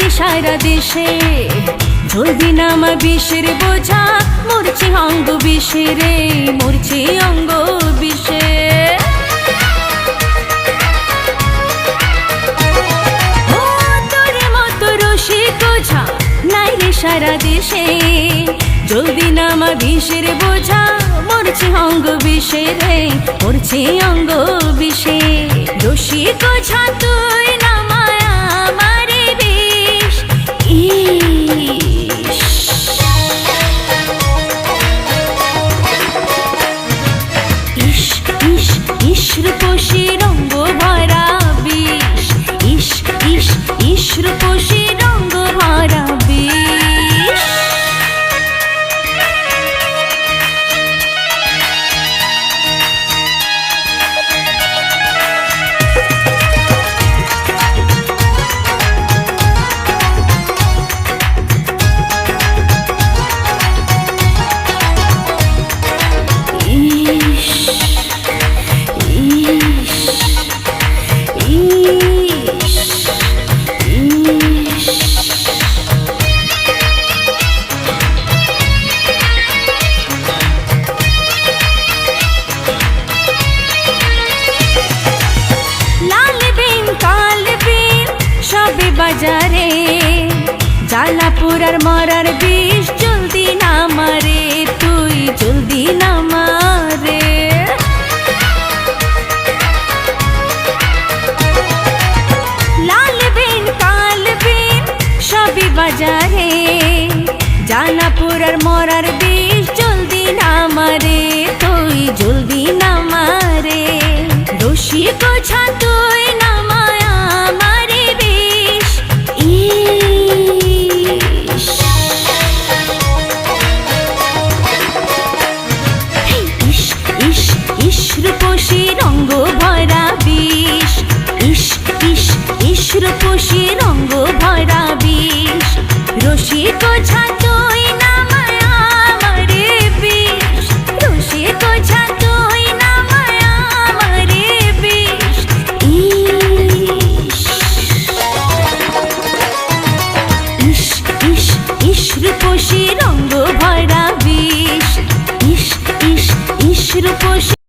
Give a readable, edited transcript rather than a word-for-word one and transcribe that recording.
সারা দেশে জলদি নামা বিষের বোঝা মরছে অঙ্গ বিষে রে মরছে অঙ্গ বিষে ও তোর মতো রসিক ঝা নাই রে সারা দেশে জলদি নামা বিষের বোঝা মরছে অঙ্গ বিষে রে মরছে অঙ্গ বিষে রসিক ঝা তুই নামায় আমারে বিষ ইস ইস ইস রূপসী রঙ্গ ভরা বিষ ইস ইস ইস রূপসী রঙ্গ ভরা বিষ বাজারে জালাপুরার মরার বিষ জলদি না মারে তুই জলদি না মারে লাল বিন কাল বিন সবই বাজারে জালাপুরার মরার বিষ জলদি না মারে তুই জলদি না মারে রসিক ঝা তুই না মায়া মারে বিষ রূপসী রঙ্গ ভরা বিষ ইস ইস ইস রূপসী রঙ্গ ভরা বিষ রসিক ঝা তুই নামায় আমারে বিষ রসিক ঝা তুই নামায় আমারে বিষ ইস ইস ইস রূপসী রঙ্গ ভরা বিষ ইস ইস ইস রূপসী